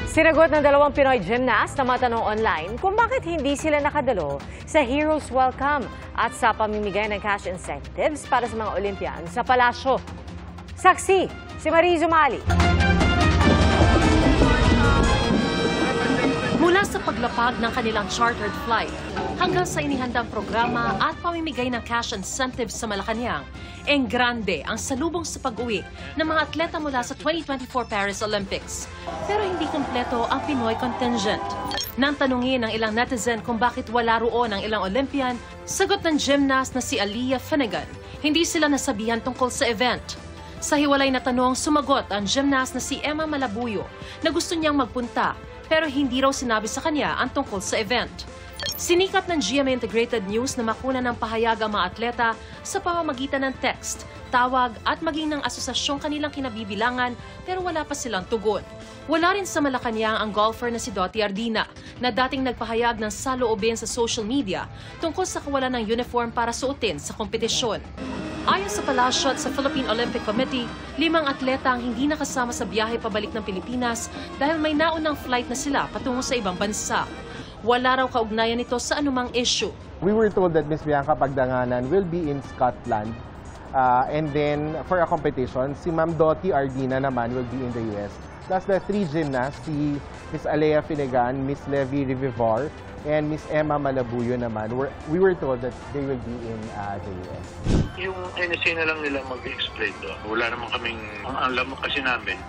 Sinagot ng dalawang Pinoy gymnast na matanong online kung bakit hindi sila nakadalo sa Heroes Welcome at sa pamimigay ng cash incentives para sa mga Olympian sa palasyo. Saksi, si Mariz Umali. Mula sa paglapag ng kanilang chartered flight hanggang sa inihandang programa at pamimigay ng cash incentives sa Malacanang, grande ang salubong sa pag-uwi ng mga atleta mula sa 2024 Paris Olympics. Pero hindi kumpleto ang Pinoy contingent. Nang tanungin ng ilang netizen kung bakit wala roon ang ilang Olympian, sagot ng gymnast na si Aliyah Finnegan, hindi sila nasabihan tungkol sa event. Sa hiwalay na tanong, sumagot ang gymnast na si Emma Malabuyo na gusto niyang magpunta pero hindi raw sinabi sa kanya ang tungkol sa event. Sinikat ng GMA Integrated News na makuna ng pahayag ang mga atleta sa pamamagitan ng text, tawag at maging ng asosasyong kanilang kinabibilangan pero wala pa silang tugon. Wala rin sa Malacanang ang golfer na si Dottie Ardina na dating nagpahayag ng saloobin sa social media tungkol sa kawalan ng uniform para suotin sa kompetisyon. Ayon sa palasyo at sa Philippine Olympic Committee, 5 atleta ang hindi nakasama sa biyahe pabalik ng Pilipinas dahil may naunang flight na sila patungo sa ibang bansa. Wala raw kaugnayan nito sa anumang issue. We were told that Miss Bianca Pagdanganan will be in Scotland. And then for a competition, si Ma'am Dottie Ardina naman will be in the US. Plus the 3 gymnasts, si Miss Aliyah Finnegan, Miss Levy Rivivor, and Miss Emma Malabuyo naman, we were told that they will be in the US. Yung NSA na lang nila mag-explain doon. Wala naman kaming, ang alam mo kasi namin,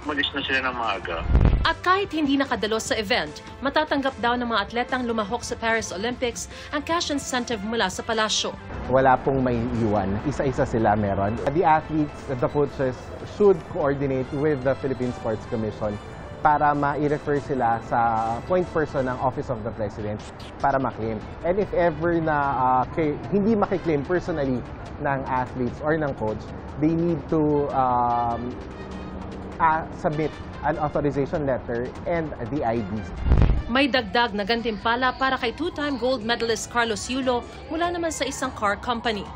umalis na sila ng maaga. At kahit hindi nakadalo sa event, matatanggap daw ng mga atletang lumahok sa Paris Olympics ang cash incentive mula sa palasyo. Wala pong may iwan. Isa-isa sila meron. The athletes, the coaches should coordinate with the Philippine Sports Commission para ma-refer sila sa point person ng Office of the President para ma-claim. And if ever na hindi makiklaim personally ng athletes or ng coach, they need to submit an authorization letter and the IDs. May dagdag na gantimpala para kay 2-time gold medalist Carlos Yulo mula naman sa isang car company.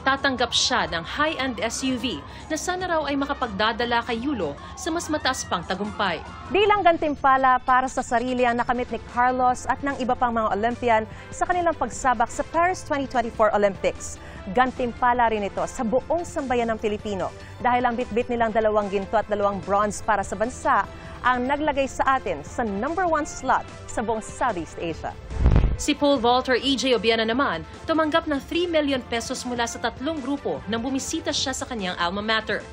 Tatanggap siya ng high-end SUV na sana raw ay makapagdadala kay Yulo sa mas mataas pang tagumpay. Bilang gantimpala para sa sarili ang nakamit ni Carlos at ng iba pang mga Olympian sa kanilang pagsabak sa Paris 2024 Olympics. Gantimpala rin ito sa buong sambayan ng Pilipino dahil ang bitbit nilang 2 ginto at 2 bronze para sa bansa ang naglagay sa atin sa #1 slot sa buong Southeast Asia. Si pole vaulter EJ Obiena naman tumanggap ng 3 million pesos mula sa 3 grupo nang bumisita siya sa kanyang alma mater.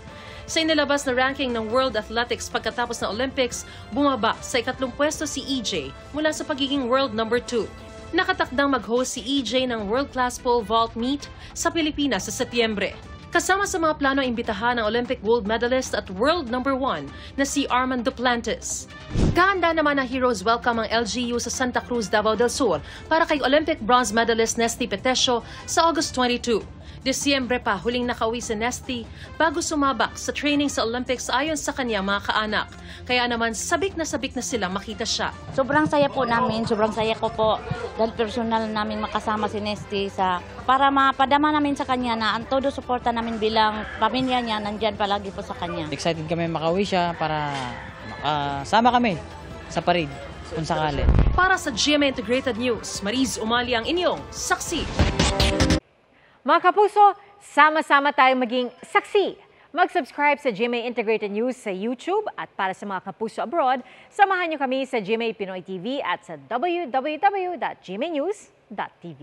Sa inilabas na ranking ng World Athletics pagkatapos ng Olympics, bumaba sa 2nd pwesto si EJ mula sa pagiging world number 2. Nakatakdang mag-host si EJ ng world-class pole vault meet sa Pilipinas sa Setyembre. Kasama sa mga plano imbitahan ng Olympic gold medalist at world number 1 na si Armand Duplantis. Gahanda naman ang Heroes Welcome ang LGU sa Santa Cruz, Davao del Sur para kay Olympic bronze medalist Nesty Petesio sa August 22. Disyembre pa huling nakauwi si Nesty bago sumabak sa training sa Olympics ayon sa kanyang mga kaanak. Kaya naman sabik na silang makita siya. Sobrang saya po namin, sobrang saya ko po dahil personal namin makasama si Nesty para mapadama namin sa kanya na ang todo suporta namin bilang pamilya niya nandyan palagi po sa kanya. Excited kami makauwi siya para makasama kami sa parade kung sakali. Para sa GMA Integrated News, Mariz Umali ang inyong saksi. Mga kapuso, sama-sama tayong maging saksi. Mag-subscribe sa GMA Integrated News sa YouTube at para sa mga kapuso abroad, samahan niyo kami sa GMA Pinoy TV at sa www.gmanews.tv.